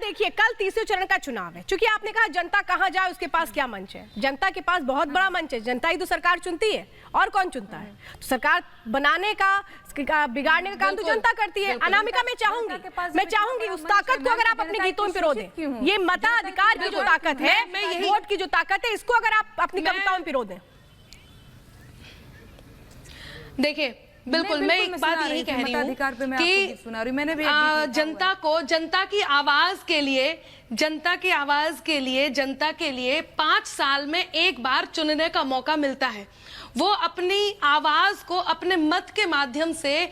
देखिए कल तीसरे चरण का चुनाव है, क्योंकि आपने कहा जनता कहां जाए उसके पास क्या मंच है। जनता के पास बहुत बड़ा मंच है, जनता ही तो सरकार चुनती है, और कौन चुनता है? तो सरकार बनाने का बिगाड़ने का काम तो जनता करती है। अनामिका, मैं चाहूंगी उस ताकत को अगर आप अपने गीतों में पिरो दें, ये मताधिकार की जो ताकत है, वोट की जो ताकत है, इसको अगर आप अपनी कविताओं में पिरो दें। देखिए बिल्कुल, मैं एक बात यही कह रही हूँ कि जनता की आवाज के लिए जनता के लिए 5 साल में एक बार चुनने का मौका मिलता है। वो अपनी आवाज को अपने मत के माध्यम से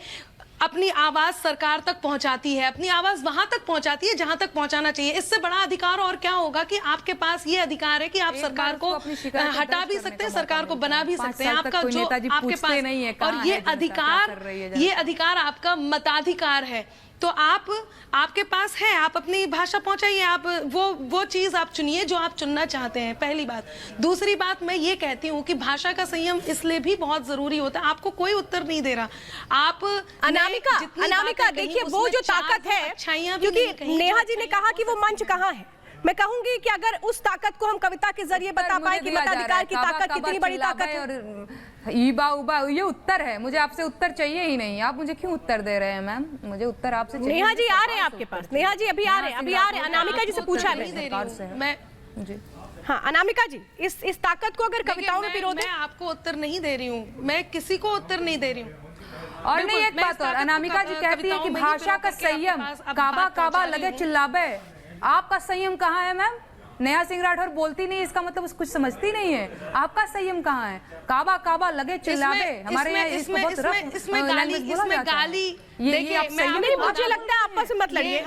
अपनी आवाज सरकार तक पहुंचाती है, अपनी आवाज वहां तक पहुंचाती है जहां तक पहुंचाना चाहिए। इससे बड़ा अधिकार और क्या होगा कि आपके पास ये अधिकार है कि आप सरकार को हटा भी सकते हैं, सरकार को बना भी सकते हैं। आपका जो आपके पास नहीं है, और ये अधिकार आपका मताधिकार है, तो आपके पास है, आप अपनी भाषा पहुंचाइए, आप वो चीज आप चुनिए जो आप चुनना चाहते हैं। पहली बात। दूसरी बात, मैं ये कहती हूँ कि भाषा का संयम इसलिए भी बहुत जरूरी होता है। आपको कोई उत्तर नहीं दे रहा, आप अनामिका देखिए वो जो ताकत है, क्योंकि नेहा जी ने कहा कि वो मंच कहाँ है, मैं कहूंगी कि अगर उस ताकत को हम कविता के जरिए बता पाए कि मताधिकार की ताकत कितनी बड़ी ताकत है। ईबा उबा ये उत्तर है, मुझे आपसे उत्तर चाहिए ही नहीं। आप मुझे क्यों उत्तर दे रहे हैं मैम? मुझे उत्तर आपसे चाहिए। नेहा जी आ रहे हैं आपके पास, नेहा जी अभी आ रहे हैं। अनामिका जी से पूछा है मैं जी। हाँ अनामिका जी, इस ताकत को अगर कविताओं में पिरो दें। मैं आपको उत्तर नहीं दे रही हूँ, मैं किसी को उत्तर नहीं दे रही हूँ। और नहीं, एक बात और, अनामिका जी कहती है कि भाषा का संयम, काबा काबा लगे चिल्लाबे। आपका संयम कहाँ है मैम? नेहा सिंह राठौर बोलती नहीं, इसका मतलब कुछ समझती नहीं है। आपका संयम कहाँ है? काबा काबा लगे चिल्लावे, हमारे यहाँ इसमें गाली, देखिए मुझे लगता है आपस में मत लड़िए,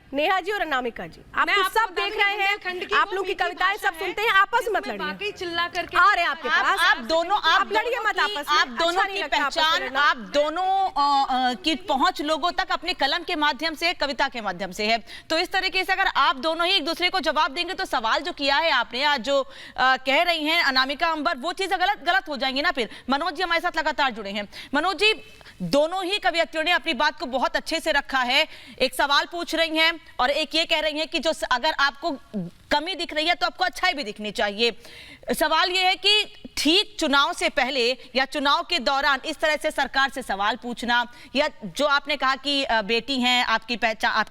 नेहा जी और अनामिका जी, आप तो सब देख रहे हैं, आप लोग की कविताएं सब सुनते हैं, आपस में मत लड़िए। चिल्ला करके आ रहे हैं आपके पास, आप दोनों लड़िए मत आपस में। आप दोनों की पहचान, आप दोनों की पहुंच लोगों तक अपने कलम के माध्यम से, कविता के माध्यम से है। तो इस तरीके से अगर आप दोनों ही एक दूसरे को जवाब देंगे तो सवाल जो किया है आपने, आज जो कह रही हैं अनामिका अंबर, वो चीजें गलत हो जाएंगी ना। फिर मनोज जी हमारे साथ लगातार जुड़े हैं। मनोज जी, दोनों ही कवियत्रियों ने अपनी बात को बहुत अच्छे से रखा है। एक सवाल पूछ रही हैं और एक ये कह रही हैं कि जो अगर आपको कमी दिख रही है तो आपको अच्छाई भी दिखनी चाहिए। सवाल ये है कि ठीक चुनाव से पहले या चुनाव के दौरान इस तरह से सरकार से सवाल पूछना, या जो आपने कहा कि बेटी हैं, आपकी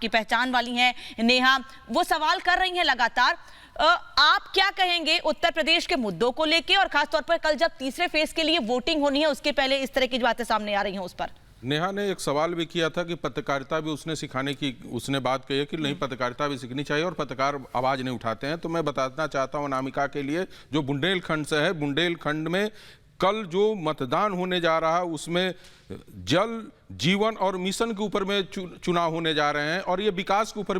पहचान वाली हैं नेहा, वो सवाल कर रही हैं लगातार। आप क्या कहेंगे उत्तर प्रदेश के मुद्दों को लेके, और खासतौर पर कल जब तीसरे फेज के लिए वोटिंग होनी है उसके पहले इस तरह की बातें सामने आ रही हैं उस पर? नेहा ने एक सवाल भी किया था कि पत्रकारिता भी उसने सिखाने की, उसने बात कही है कि नहीं पत्रकारिता भी सीखनी चाहिए और पत्रकार आवाज नहीं उठाते हैं। तो मैं बताना चाहता हूं अनामिका के लिए, जो बुंदेलखंड से है, बुंदेलखंड में कल जो मतदान होने जा रहा है उसमें जल जीवन और मिशन के ऊपर में चुनाव होने जा रहे हैं, और ये विकास के ऊपर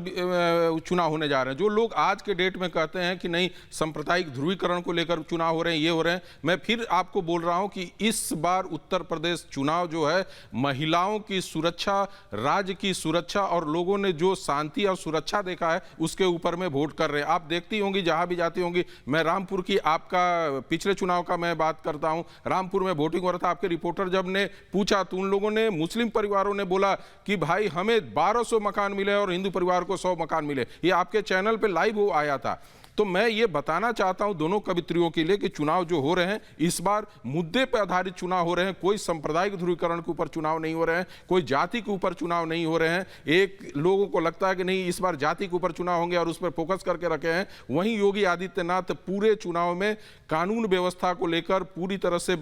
चुनाव होने जा रहे हैं। जो लोग आज के डेट में कहते हैं कि नहीं सांप्रदायिक ध्रुवीकरण को लेकर चुनाव हो रहे हैं, ये हो रहे हैं, मैं फिर आपको बोल रहा हूं कि इस बार उत्तर प्रदेश चुनाव जो है महिलाओं की सुरक्षा, राज्य की सुरक्षा और लोगों ने जो शांति और सुरक्षा देखा है उसके ऊपर में वोट कर रहे हैं। आप देखती होंगी जहां भी जाती होंगी, मैं रामपुर की, आपका पिछले चुनाव का मैं बात करता हूं, रामपुर में वोटिंग हो रहा था, आपके रिपोर्टर जब ने पूछा तो उन लोगों ने, मुस्लिम परिवारों ने बोला कि भाई हमें 1200 मकान मिले और हिंदू परिवार को 100 मकान मिले। ये आपके चैनल पे लाइव हो आया था। तो मैं ये बताना चाहता हूं दोनों कवित्रियों के लिए कि चुनाव जो हो रहे हैं इस बार मुद्दे पर आधारित चुनाव हो रहे हैं, कोई सांप्रदायिक ध्रुवीकरण के ऊपर चुनाव नहीं हो रहे हैं, कोई जाति के ऊपर चुनाव नहीं हो रहे हैं। एक लोगों को लगता है कि नहीं इस बार जाति के ऊपर चुनाव होंगे और उस पर फोकस करके रखे हैं। वहीं योगी आदित्यनाथ पूरे चुनाव में कानून व्यवस्था को लेकर पूरी तरह से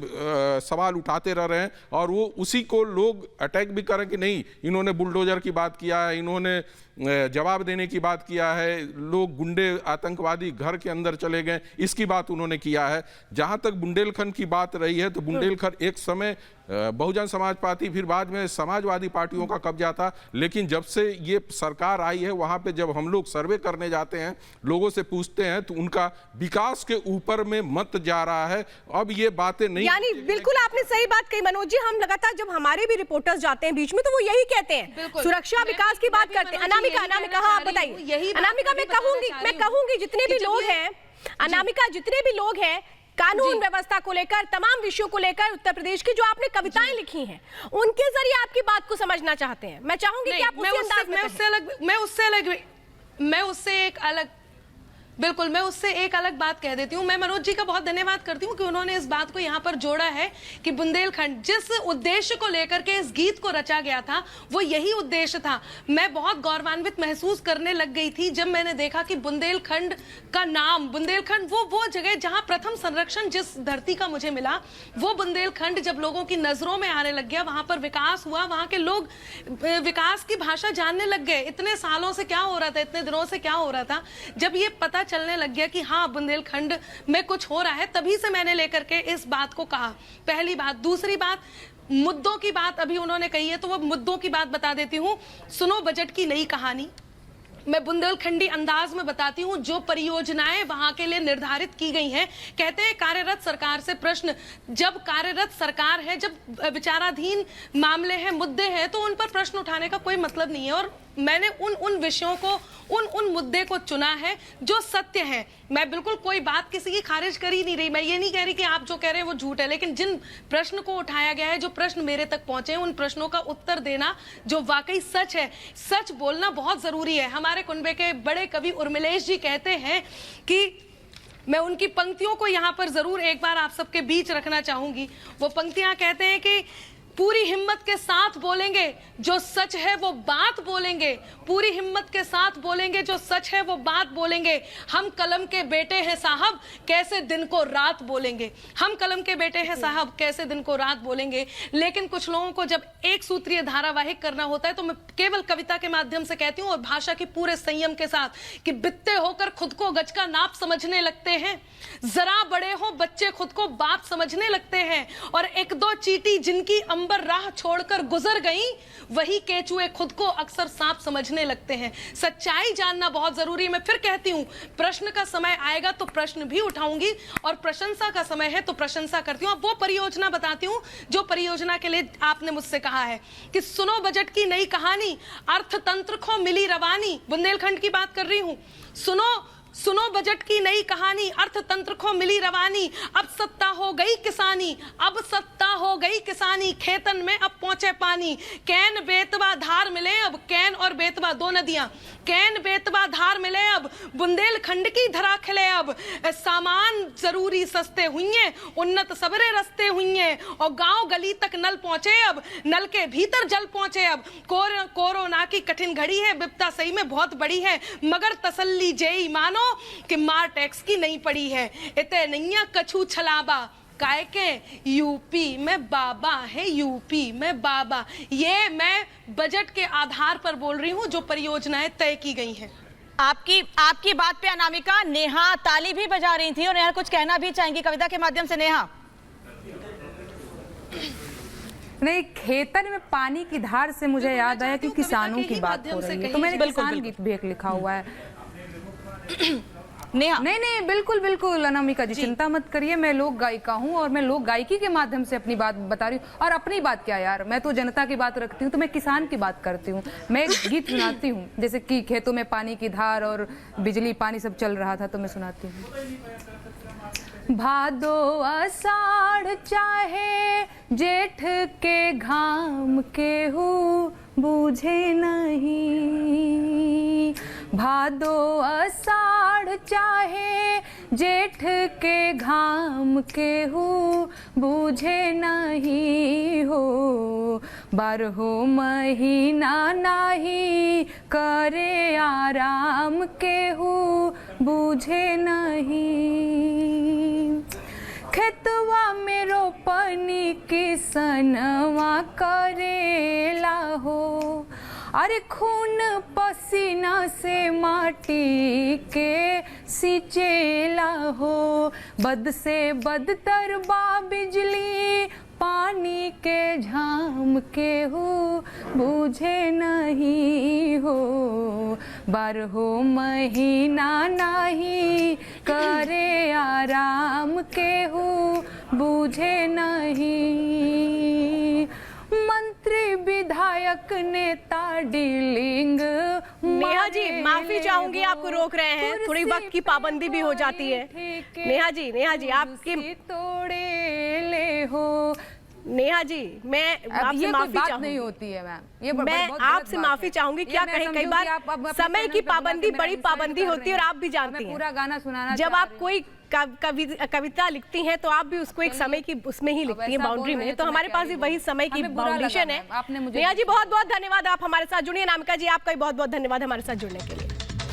सवाल उठाते रह रहे हैं, और वो उसी को लोग अटैक भी करें कि नहीं इन्होंने बुलडोजर की बात किया है, इन्होंने जवाब देने की बात किया है, लोग गुंडे आतंकवादी घर के अंदर चले गए, इसकी बात उन्होंने किया है। जहां तक बुंदेलखंड की बात रही है तो बुंदेलखंड एक समय बहुजन समाज पार्टी, फिर बाद में समाजवादी पार्टियों का कब्जा था, लेकिन जब से ये सरकार आई है वहां पे जब हम लोग सर्वे करने जाते हैं, लोगों से पूछते हैं तो उनका विकास के ऊपर में मत जा रहा है। अब ये बातें नहीं, यानी बिल्कुल आपने सही बात कही मनोज जी। हम लगातार जब हमारे भी रिपोर्टर्स जाते हैं बीच में तो वो यही कहते हैं, सुरक्षा विकास की बात करते हैं। अनामिका हाँ आप बताइए। अनामिका मैं कहूंगी जितने भी लोग हैं, अनामिका जितने भी लोग हैं कानून व्यवस्था को लेकर, तमाम विषयों को लेकर उत्तर प्रदेश की जो आपने कविताएं लिखी हैं, उनके जरिए आपकी बात को समझना चाहते हैं। मैं चाहूंगी कि आप उसी अंदाज में मैं उससे एक अलग बात कह देती हूँ। मैं मनोज जी का बहुत धन्यवाद करती हूँ कि उन्होंने इस बात को यहाँ पर जोड़ा है कि बुंदेलखंड जिस उद्देश्य को लेकर के इस गीत को रचा गया था वो यही उद्देश्य था। मैं बहुत गौरवान्वित महसूस करने लग गई थी जब मैंने देखा कि बुंदेलखंड का नाम, बुंदेलखंड वो जगह जहाँ प्रथम संरक्षण जिस धरती का मुझे मिला, वो बुंदेलखंड जब लोगों की नजरों में आने लग गया, वहां पर विकास हुआ, वहां के लोग विकास की भाषा जानने लग गए। इतने सालों से क्या हो रहा था, इतने दिनों से क्या हो रहा था, जब ये पता चलने लग गया कि हाँ बुंदेलखंड में कुछ हो रहा है, तभी से मैंने लेकर के इस बात को कहा। पहली बात। दूसरी बात, मुद्दों की बात अभी उन्होंने कही है तो वो मुद्दों की बात बता देती हूँ। सुनो बजट की नई कहानी, मैं बुंदेलखंडी अंदाज में बताती हूँ। जो परियोजनाएं वहां के लिए निर्धारित की गई हैं, कहते हैं कार्यरत सरकार से प्रश्न, जब कार्यरत सरकार है, जब विचाराधीन मामले हैं, मुद्दे हैं, तो उन पर प्रश्न उठाने का कोई मतलब नहीं है। और मैंने उन विषयों को, उन मुद्दे को चुना है जो सत्य है। मैं बिल्कुल कोई बात किसी की खारिज कर ही नहीं रही। मैं ये नहीं कह रही कि आप जो कह रहे हैं वो झूठ है, लेकिन जिन प्रश्न को उठाया गया है, जो प्रश्न मेरे तक पहुंचे, उन प्रश्नों का उत्तर देना जो वाकई सच है, सच बोलना बहुत जरूरी है। हमारे कुनबे के बड़े कवि उर्मिलेश जी कहते हैं कि मैं उनकी पंक्तियों को यहाँ पर जरूर एक बार आप सबके बीच रखना चाहूंगी। वो पंक्तियां कहते हैं कि पूरी हिम्मत के साथ बोलेंगे जो सच है वो बात बोलेंगे, पूरी हिम्मत के साथ बोलेंगे जो सच है वो बात बोलेंगे। हम कलम के बेटे हैं साहब, कैसे दिन को रात बोलेंगे। हम कलम के बेटे हैं साहब, कैसे दिन को रात बोलेंगे। लेकिन कुछ लोगों को जब एक सूत्रीय धारावाहिक करना होता है तो मैं केवल कविता के माध्यम से कहती हूँ और भाषा के पूरे संयम के साथ कि बित्ते होकर खुद को गज का नाप समझने लगते हैं, जरा बड़े हो बच्चे खुद को बाप समझने लगते हैं, और एक दो चींटी जिनकी अंबर राह छोड़कर गुजर गई, वही केचुए खुद को अक्सर सांप समझने लगते हैं। सच्चाई जानना बहुत जरूरी है। मैं फिर कहती हूँ, प्रश्न का समय आएगा तो प्रश्न भी उठाऊंगी और प्रशंसा का समय है तो प्रशंसा करती हूँ। अब वो परियोजना बताती हूँ जो परियोजना के लिए आपने मुझसे कहा है कि सुनो बजट की नई कहानी, अर्थतंत्र को मिली रवानी। बुंदेलखंड की बात कर रही हूँ। सुनो बजट की नई कहानी, अर्थतंत्र को मिली रवानी। अब सत्ता हो गई किसानी, अब सत्ता हो गई किसानी, खेतन में अब पहुंचे पानी। कैन बेतवा धार मिले अब, कैन और बेतवा दो नदियां, कैन बेतवा धार मिले अब, बुंदेलखंड की धरा खिले अब। सामान जरूरी सस्ते हुए, उन्नत सबरे रस्ते हुए, और गांव गली तक नल पहुंचे अब, नल के भीतर जल पहुंचे अब। कोरोना की कठिन घड़ी है, विपदा सही में बहुत बड़ी है, मगर तसल्ली जेई मानो कि मार टैक्स की नहीं पड़ी है। इतने नैया कछू छलाबा काय के यूपी में बाबा है, यूपी में बाबा। ये मैं बजट के आधार पर बोल रही हूं जो परियोजनाएं तय की गई हैं। आपकी बात पे अनामिका नेहा ताली भी बजा रही थी और नेहा कुछ कहना भी चाहेंगी कविता के माध्यम से। नेहा, नहीं, खेतन में पानी की धार से मुझे याद आया कि किसानों की बात हो रही है, तो मैंने किसान गीत भी एक लिखा हुआ है। नहीं, बिल्कुल अनामिका जी चिंता मत करिए। मैं लोक गायिका हूँ और मैं लोक गायकी के माध्यम से अपनी बात बता रही हूँ। और अपनी बात क्या यार, मैं तो जनता की बात रखती हूँ, तो मैं किसान की बात करती हूँ। मैं एक गीत सुनाती हूँ, जैसे कि खेतों में पानी की धार और बिजली पानी सब चल रहा था, तो मैं सुनाती हूँ। भादो आषाढ़ चाहे जेठ के घाम के हूँ बूझे नहीं, भादो आषाढ़ चाहे जेठ के घाम के हूँ बूझे नहीं हो, बारहो महीना नाही करे आराम के हूँ बूझे नहीं। खेतवा में रोपनी किसनवा करेला हो, अरे खून पसीना से माटी के सिंचेला हो, बद से बदतर बा बिजली पानी के झाम के हो बूझे नहीं हो, बारहो महीना नहीं करे आराम के हो बूझे नहीं। मंत्री विधायक नेता डीलिंग नेहा जी माफी चाहूंगी, आपको रोक रहे हैं, थोड़ी वक्त की पाबंदी भी हो जाती है। नेहा जी आपकी तोड़े ले हो। नेहा जी, मैं आपसे माफी चाहूंगी, नहीं होती है मैम, मैं आपसे माफी चाहूंगी। क्या कहें, कई बार समय की पाबंदी बड़ी पाबंदी होती है और आप भी जानती हैं। पूरा गाना सुनाना जब आप कोई कविता लिखती हैं तो आप भी उसको एक समय की उसमें ही लिखती हैं, बाउंड्री में। तो हमारे पास भी वही समय की बाउंडेशन है। नेहा जी बहुत बहुत धन्यवाद, आप हमारे साथ जुड़िए। अनामिका जी आपका भी बहुत बहुत धन्यवाद हमारे साथ जुड़ने के लिए।